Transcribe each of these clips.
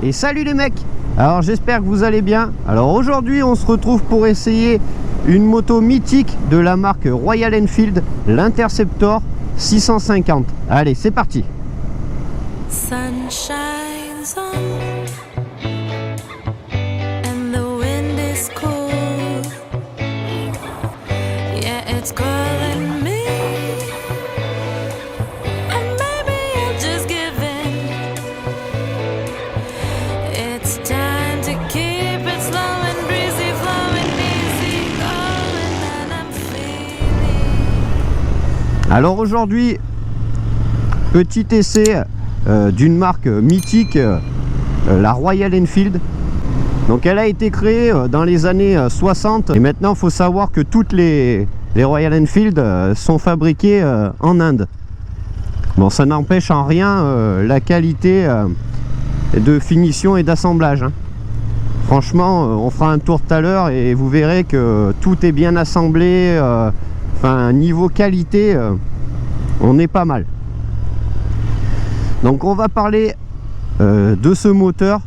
Et salut les mecs! Alors j'espère que vous allez bien. Alors aujourd'hui on se retrouve pour essayer une moto mythique de la marque Royal Enfield, l'Interceptor 650. Allez, c'est parti! Sun shines on and the wind is cool. Yeah, it's calling me. And maybe I'll just give in. It's time to keep it slow and breezy, flowing easy, going and I'm feeling. Alors aujourd'hui, petit essai d'une marque mythique, la Royal Enfield. Donc elle a été créée dans les années 60 et maintenant il faut savoir que toutes les Royal Enfield sont fabriquées en Inde. Bon, ça n'empêche en rien la qualité de finition et d'assemblage, hein. Franchement, on fera un tour tout à l'heure et vous verrez que tout est bien assemblé. Enfin, niveau qualité, on est pas mal. Donc on va parler de ce moteur.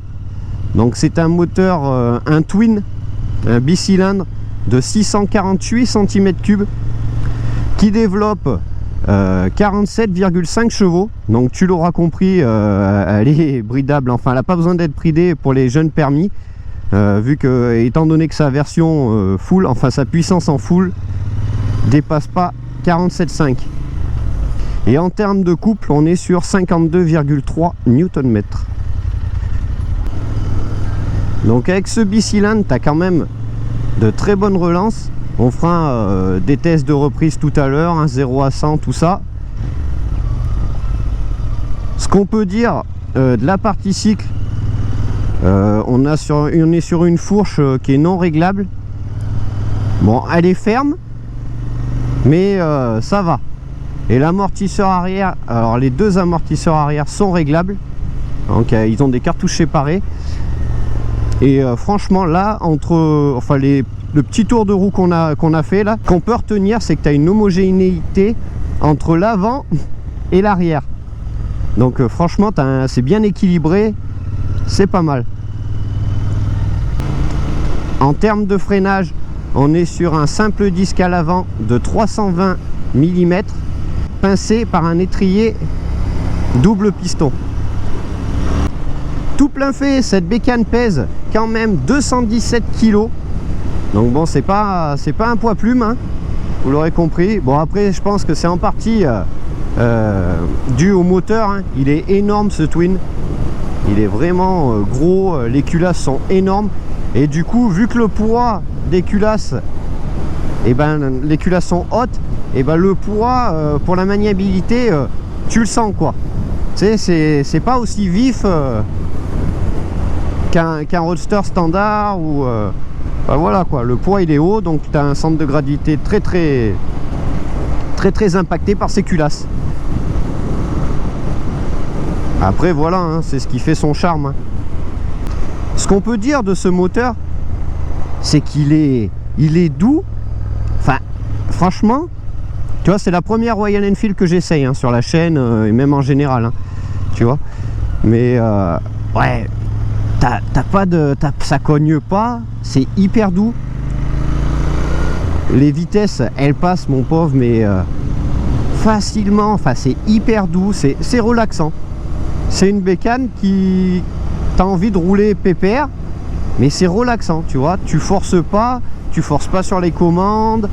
Donc c'est un moteur, un twin, un bicylindre de 648 cm3 qui développe 47,5 chevaux. Donc tu l'auras compris, elle est bridable, enfin elle n'a pas besoin d'être bridée pour les jeunes permis, vu que, étant donné que sa version full, enfin sa puissance en full dépasse pas 47,5. Et en termes de couple, on est sur 52,3 Nm. Donc avec ce bicylindre, tu as quand même de très bonnes relances. On fera des tests de reprise tout à l'heure, 0 à 100, tout ça. Ce qu'on peut dire de la partie cycle, on est sur une fourche qui est non réglable. Bon, elle est ferme, mais ça va. Et l'amortisseur arrière, alors les deux amortisseurs arrière sont réglables. Donc ils ont des cartouches séparées. Et franchement là, entre le petit tour de roue qu'on a fait là, qu'on peut retenir, c'est que tu as une homogénéité entre l'avant et l'arrière. Donc franchement, c'est bien équilibré, c'est pas mal. En termes de freinage, on est sur un simple disque à l'avant de 320 mm, pincé par un étrier double piston. Tout plein fait, cette bécane pèse quand même 217 kg. Donc bon, c'est pas un poids plume, hein, vous l'aurez compris. Bon, après je pense que c'est en partie dû au moteur, hein. Il est énorme ce twin, il est vraiment gros, les culasses sont énormes. Et du coup, vu que le poids des culasses, et ben les culasses sont hautes, et ben le poids pour la maniabilité, tu le sens quoi. Tu sais, c'est pas aussi vif qu'un roadster standard ou ben voilà quoi. Le poids il est haut, donc tu as un centre de gravité très impacté par ces culasses. Après voilà, hein, c'est ce qui fait son charme, hein. Ce qu'on peut dire de ce moteur, c'est qu'il est doux. Enfin, franchement, tu vois, c'est la première Royal Enfield que j'essaye, hein, sur la chaîne et même en général, hein, tu vois. Mais ouais, ça cogne pas, c'est hyper doux. Les vitesses, elles passent, mon pauvre, mais facilement. Enfin, c'est hyper doux, c'est relaxant. C'est une bécane qui t'as envie de rouler pépère, mais c'est relaxant, tu vois. Tu forces pas sur les commandes.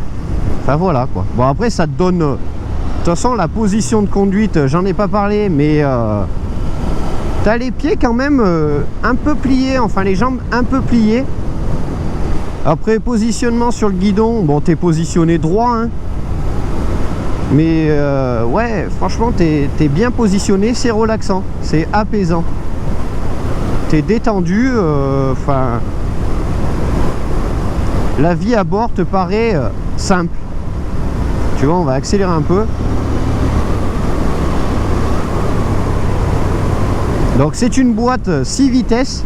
Enfin voilà quoi. Bon, après ça te donne, de toute façon la position de conduite, j'en ai pas parlé, mais t'as les pieds quand même un peu pliés, enfin les jambes un peu pliées. Après positionnement sur le guidon, bon t'es positionné droit, hein. Mais ouais, franchement t'es bien positionné, c'est relaxant, c'est apaisant, t'es détendu, enfin la vie à bord te paraît simple. Tu vois, on va accélérer un peu. Donc c'est une boîte 6 vitesses.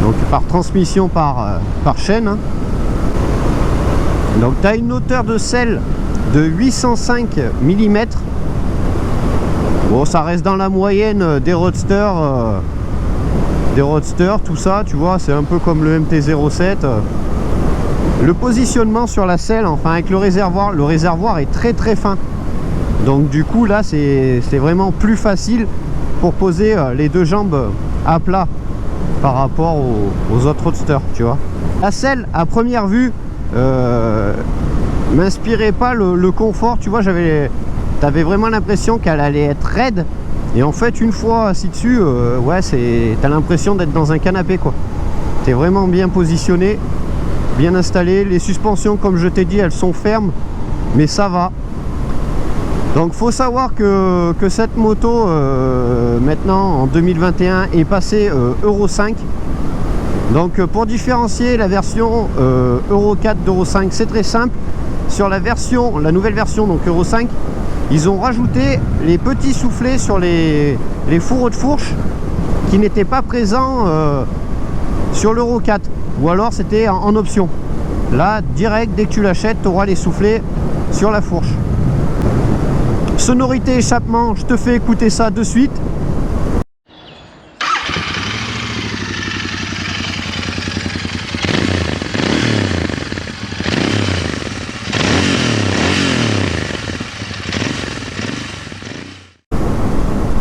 Donc par transmission par chaîne, hein. Donc tu as une hauteur de selle de 805 mm. Bon, ça reste dans la moyenne des roadsters, tout ça, tu vois, c'est un peu comme le MT-07. Le positionnement sur la selle, enfin avec le réservoir est très très fin. Donc du coup là c'est vraiment plus facile pour poser les deux jambes à plat par rapport aux autres roadsters, tu vois. La selle à première vue m'inspirait pas le confort, tu vois, t'avais vraiment l'impression qu'elle allait être raide, et en fait une fois assis dessus, ouais, t'as l'impression d'être dans un canapé, quoi. T'es vraiment bien positionné, bien installé. Les suspensions, comme je t'ai dit, elles sont fermes, mais ça va. Donc faut savoir que cette moto maintenant en 2021 est passée Euro 5. Donc pour différencier la version Euro 4 d'Euro 5, c'est très simple. Sur la nouvelle version, donc Euro 5, ils ont rajouté les petits soufflets sur les fourreaux de fourche qui n'étaient pas présents sur l'Euro 4, ou alors c'était en option. Là, direct, dès que tu l'achètes, tu auras les soufflets sur la fourche. Sonorité échappement, je te fais écouter ça de suite.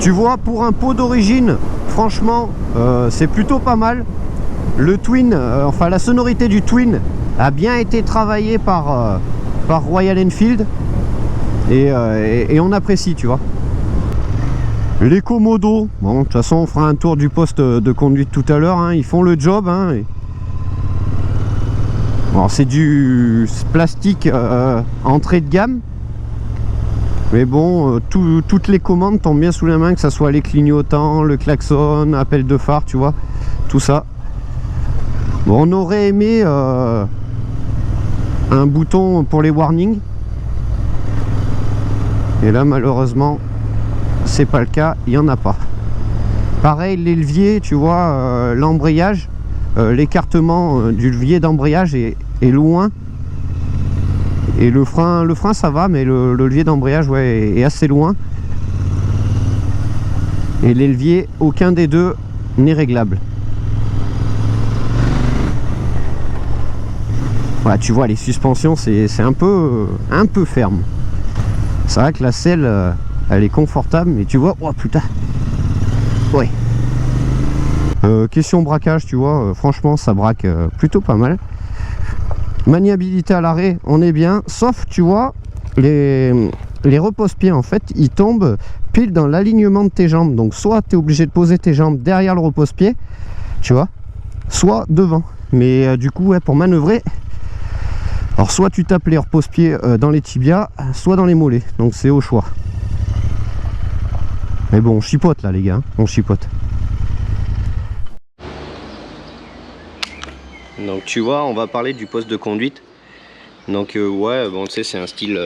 Tu vois, pour un pot d'origine, franchement, c'est plutôt pas mal. Le Twin, enfin la sonorité du Twin a bien été travaillée par Royal Enfield, et on apprécie, tu vois. Les Komodo, bon, de toute façon on fera un tour du poste de conduite tout à l'heure, hein, ils font le job, hein, bon, c'est du plastique entrée de gamme. Mais bon, toutes les commandes tombent bien sous la main, que ce soit les clignotants, le klaxon, appel de phare, tu vois, tout ça. Bon, on aurait aimé un bouton pour les warnings. Et là, malheureusement, c'est pas le cas, il n'y en a pas. Pareil, les leviers, tu vois, l'embrayage, l'écartement du levier d'embrayage est loin. Et le frein ça va, mais le levier d'embrayage, ouais, est assez loin. Et les leviers, aucun des deux n'est réglable. Voilà, tu vois, les suspensions, c'est un peu ferme. C'est vrai que la selle, elle est confortable, mais tu vois, oh putain. Ouais. Question braquage, tu vois, franchement, ça braque plutôt pas mal. Maniabilité à l'arrêt, on est bien, sauf, tu vois, les repose-pieds, en fait, ils tombent pile dans l'alignement de tes jambes. Donc, soit tu es obligé de poser tes jambes derrière le repose-pied, tu vois, soit devant. Mais du coup, ouais, pour manœuvrer, alors soit tu tapes les repose-pieds dans les tibias, soit dans les mollets. Donc, c'est au choix. Mais bon, on chipote là, les gars, hein, on chipote. Donc tu vois, on va parler du poste de conduite. Donc ouais, bon tu sais, c'est un style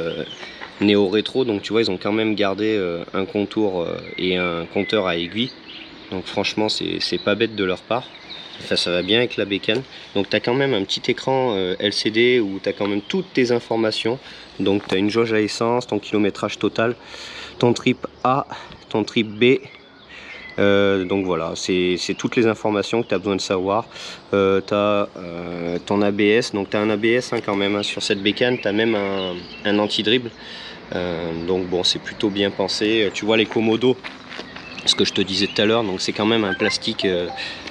néo-rétro, donc tu vois, ils ont quand même gardé un contour et un compteur à aiguille. Donc franchement, c'est pas bête de leur part. Enfin, ça va bien avec la bécane. Donc tu as quand même un petit écran LCD où tu as quand même toutes tes informations. Donc tu as une jauge à essence, ton kilométrage total, ton trip A, ton trip B. Donc voilà, c'est toutes les informations que tu as besoin de savoir. Tu as ton ABS, donc tu as un ABS hein, quand même, hein, sur cette bécane, tu as même un anti-dribble. Donc bon, c'est plutôt bien pensé. Tu vois les Komodo, ce que je te disais tout à l'heure, donc c'est quand même un plastique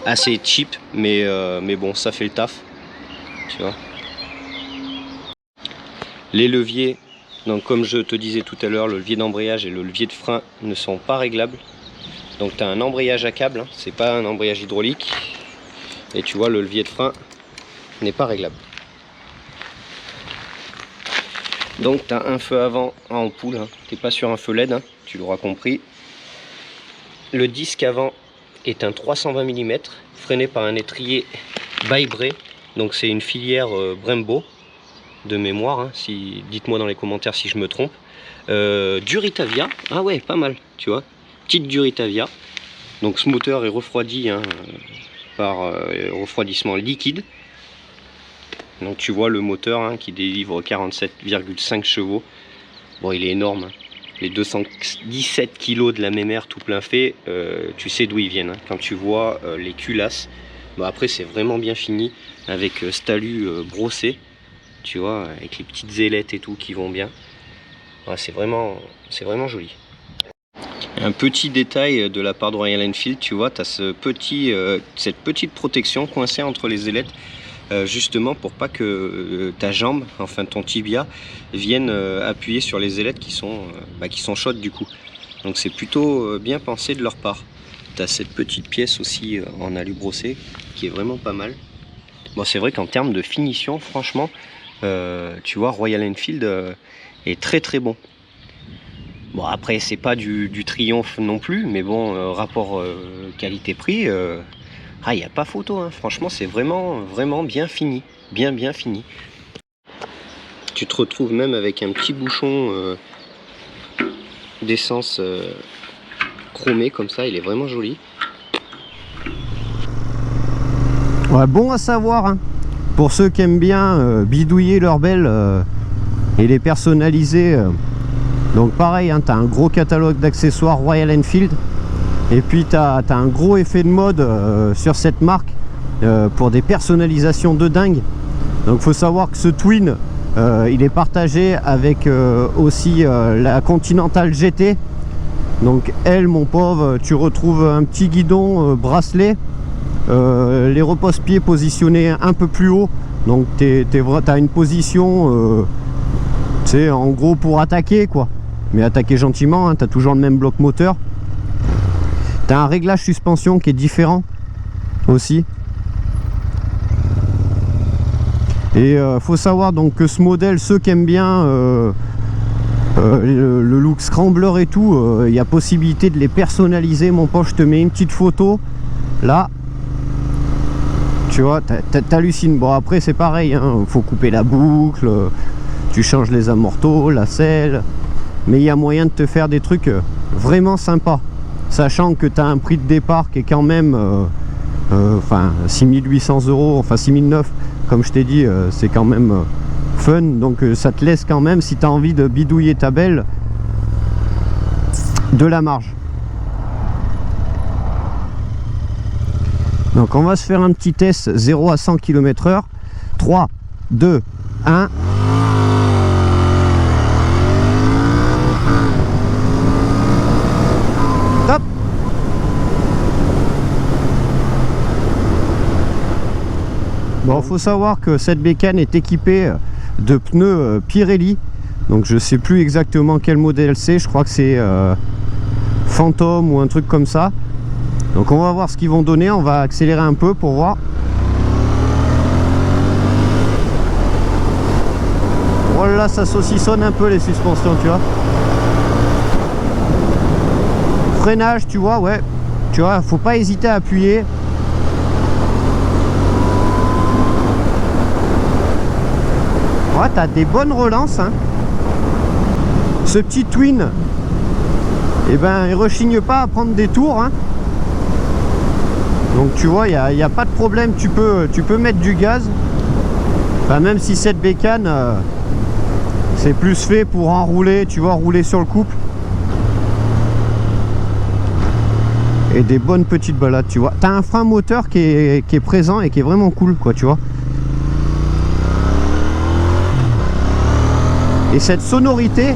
assez cheap, mais bon, ça fait le taf. Tu vois. Les leviers, donc comme je te disais tout à l'heure, le levier d'embrayage et le levier de frein ne sont pas réglables. Donc tu as un embrayage à câble, hein, c'est pas un embrayage hydraulique. Et tu vois, le levier de frein n'est pas réglable. Donc tu as un feu avant en ampoule, hein, tu n'es pas sur un feu LED, hein, tu l'auras compris. Le disque avant est un 320 mm, freiné par un étrier By-Bray. Donc c'est une filière Brembo, de mémoire, hein, dites-moi dans les commentaires si je me trompe. Duritavia, ah ouais, pas mal, tu vois. Petite Duritavia. Donc ce moteur est refroidi hein, par refroidissement liquide. Donc tu vois le moteur hein, qui délivre 47,5 chevaux. Bon, il est énorme. Hein. les 217 kg de la mémère tout plein fait, tu sais d'où ils viennent. Hein. Quand tu vois les culasses, bah après c'est vraiment bien fini avec cet alu brossé, tu vois, avec les petites ailettes et tout qui vont bien. Ouais, c'est vraiment joli. Un petit détail de la part de Royal Enfield, tu vois, tu as cette petite protection coincée entre les ailettes, justement pour pas que ta jambe, enfin ton tibia, vienne appuyer sur les ailettes qui sont chaudes du coup. Donc c'est plutôt bien pensé de leur part. Tu as cette petite pièce aussi en alu brossé qui est vraiment pas mal. Bon, c'est vrai qu'en termes de finition, franchement, tu vois, Royal Enfield est très très bon. Bon, après, c'est pas du triomphe non plus, mais bon, rapport qualité-prix, il n'y a pas photo. Hein. Franchement, c'est vraiment bien fini. Bien fini. Tu te retrouves même avec un petit bouchon d'essence chromé comme ça, il est vraiment joli. Ouais, bon à savoir, hein. Pour ceux qui aiment bien bidouiller leurs belles et les personnaliser. Donc pareil, hein, tu as un gros catalogue d'accessoires Royal Enfield. Et puis tu as un gros effet de mode sur cette marque pour des personnalisations de dingue. Donc faut savoir que ce Twin, il est partagé avec aussi la Continental GT. Donc elle, mon pauvre, tu retrouves un petit guidon bracelet. Les repose-pieds positionnés un peu plus haut. Donc tu as une position, c'est en gros pour attaquer quoi. Mais attaquer gentiment, hein, tu as toujours le même bloc moteur. Tu as un réglage suspension qui est différent aussi. Et faut savoir donc que ce modèle, ceux qui aiment bien le look scrambler et tout, il y a possibilité de les personnaliser. Mon pote, je te mets une petite photo là. Tu vois, t'hallucines. Bon, après c'est pareil, hein, faut couper la boucle, tu changes les amortos, la selle. Mais il y a moyen de te faire des trucs vraiment sympas, sachant que tu as un prix de départ qui est quand même 6800 €, enfin 6009, comme je t'ai dit, c'est quand même fun. Donc ça te laisse quand même, si tu as envie de bidouiller ta belle, de la marge. Donc on va se faire un petit test 0 à 100 km/h. 3, 2, 1. Top. Bon, faut savoir que cette bécane est équipée de pneus Pirelli. Donc je sais plus exactement quel modèle c'est, je crois que c'est Phantom ou un truc comme ça. Donc on va voir ce qu'ils vont donner, on va accélérer un peu pour voir. Voilà, ça saucissonne un peu les suspensions, tu vois. Freinage, tu vois, ouais. Tu vois, faut pas hésiter à appuyer. Ouais, t'as des bonnes relances, hein. Ce petit Twin, eh ben, il rechigne pas à prendre des tours, hein. Donc tu vois, il n'y a pas de problème, tu peux mettre du gaz. Enfin, même si cette bécane, c'est plus fait pour enrouler, tu vois, rouler sur le couple. Et des bonnes petites balades, tu vois. Tu as un frein moteur qui est présent et qui est vraiment cool, quoi, tu vois. Et cette sonorité,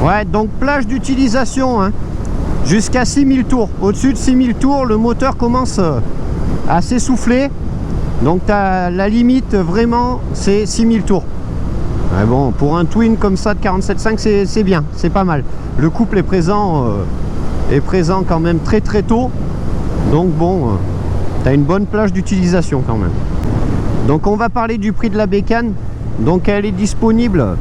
ouais, donc plage d'utilisation, hein, jusqu'à 6000 tours. Au-dessus de 6000 tours, le moteur commence à s'essouffler. Donc la limite vraiment, c'est 6000 tours. Ouais, bon, pour un Twin comme ça de 47.5, c'est bien, c'est pas mal. Le couple est présent quand même très tôt. Donc bon, tu as une bonne plage d'utilisation quand même. Donc on va parler du prix de la bécane. Donc elle est disponible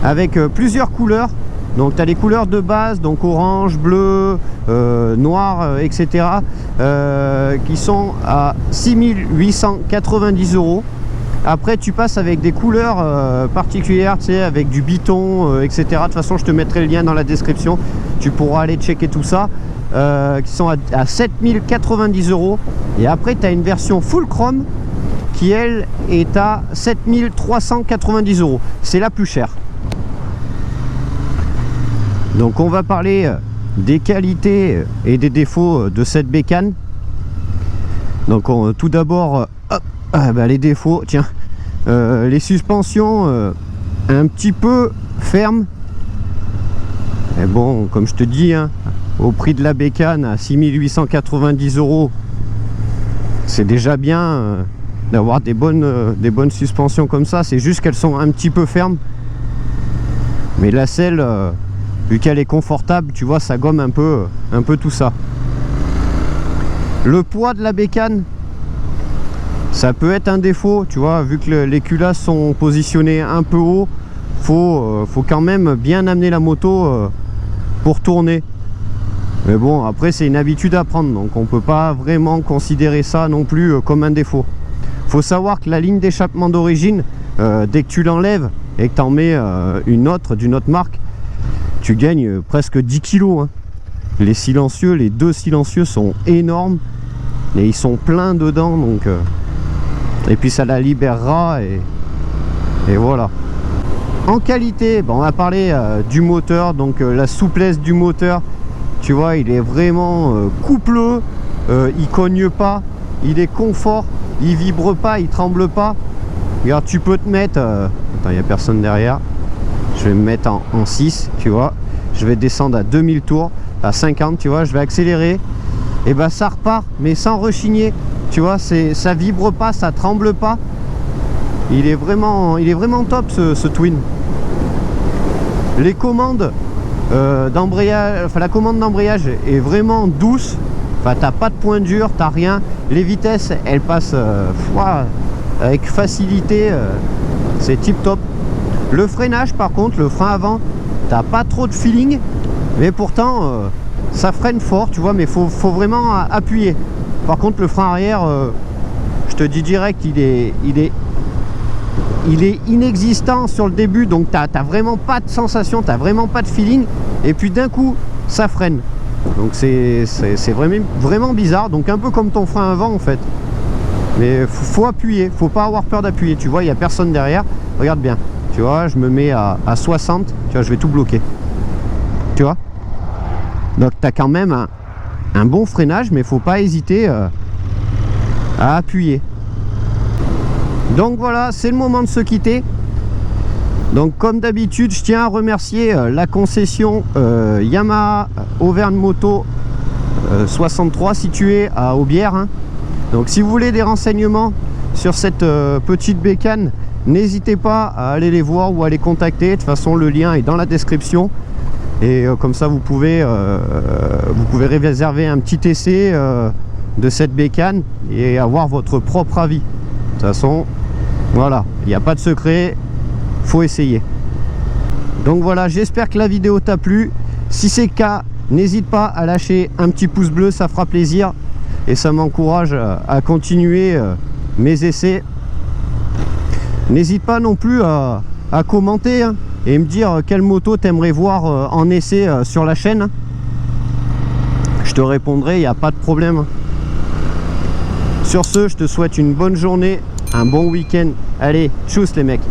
avec plusieurs couleurs. Donc tu as les couleurs de base, donc orange, bleu, noir, etc. Qui sont à 6890 €. Après tu passes avec des couleurs particulières, tu sais, avec du biton, etc. De toute façon je te mettrai le lien dans la description. Tu pourras aller checker tout ça. Qui sont à 7090 €. Et après tu as une version full chrome qui elle est à 7390 €. C'est la plus chère. Donc on va parler des qualités et des défauts de cette bécane. Donc tout d'abord, les défauts, tiens, les suspensions un petit peu fermes. Et bon, comme je te dis, hein, au prix de la bécane à 6890 €, c'est déjà bien d'avoir des bonnes suspensions comme ça. C'est juste qu'elles sont un petit peu fermes. Mais la selle, vu qu'elle est confortable, tu vois, ça gomme un peu tout ça. Le poids de la bécane, ça peut être un défaut, tu vois, vu que les culasses sont positionnées un peu haut, faut quand même bien amener la moto pour tourner. Mais bon, après c'est une habitude à prendre, donc on peut pas vraiment considérer ça non plus comme un défaut. Faut savoir que la ligne d'échappement d'origine, dès que tu l'enlèves et que tu en mets une autre d'une autre marque, tu gagnes presque 10 kg, hein. Les silencieux, les deux silencieux sont énormes et ils sont pleins dedans, donc et puis ça la libérera et voilà. En qualité, on va parler du moteur, donc la souplesse du moteur, tu vois, il est vraiment coupleux, il cogne pas, il est confort, il vibre pas, il tremble pas. Regarde, tu peux te mettre attends, il n'y a personne derrière, je vais me mettre en 6, tu vois, je vais descendre à 2000 tours, à 50, tu vois, je vais accélérer, et ben ça repart, mais sans rechigner, tu vois, ça vibre pas, ça tremble pas. Il est vraiment top ce Twin. Les commandes d'embrayage, enfin la commande d'embrayage est vraiment douce. Enfin, t'as pas de point dur, t'as rien. Les vitesses, elles passent avec facilité. C'est tip top. Le freinage, par contre, le frein avant, t'as pas trop de feeling, mais pourtant ça freine fort, tu vois. Mais faut vraiment appuyer. Par contre, le frein arrière, je te dis direct, il est inexistant sur le début, donc t'as vraiment pas de sensation, t'as vraiment pas de feeling, et puis d'un coup ça freine, donc c'est vraiment bizarre, donc un peu comme ton frein avant en fait. Mais faut appuyer, faut pas avoir peur d'appuyer, tu vois, il y a personne derrière, regarde bien, tu vois, je me mets à 60, tu vois, je vais tout bloquer, tu vois, donc t'as quand même un bon freinage, mais faut pas hésiter à appuyer. Donc voilà, c'est le moment de se quitter. Donc comme d'habitude, je tiens à remercier la concession Yamaha Auvergne Moto 63 située à Aubière, hein. Donc si vous voulez des renseignements sur cette petite bécane, n'hésitez pas à aller les voir ou à les contacter. De toute façon, le lien est dans la description. Et comme ça, vous pouvez réserver un petit essai de cette bécane et avoir votre propre avis. De toute façon, voilà, il n'y a pas de secret, faut essayer. Donc voilà, j'espère que la vidéo t'a plu. Si c'est le cas, n'hésite pas à lâcher un petit pouce bleu, ça fera plaisir et ça m'encourage à continuer mes essais. N'hésite pas non plus à commenter, hein, et me dire quelle moto t'aimerais voir en essai sur la chaîne. Je te répondrai, il n'y a pas de problème. Sur ce, je te souhaite une bonne journée, un bon week-end. Allez, tchuss les mecs.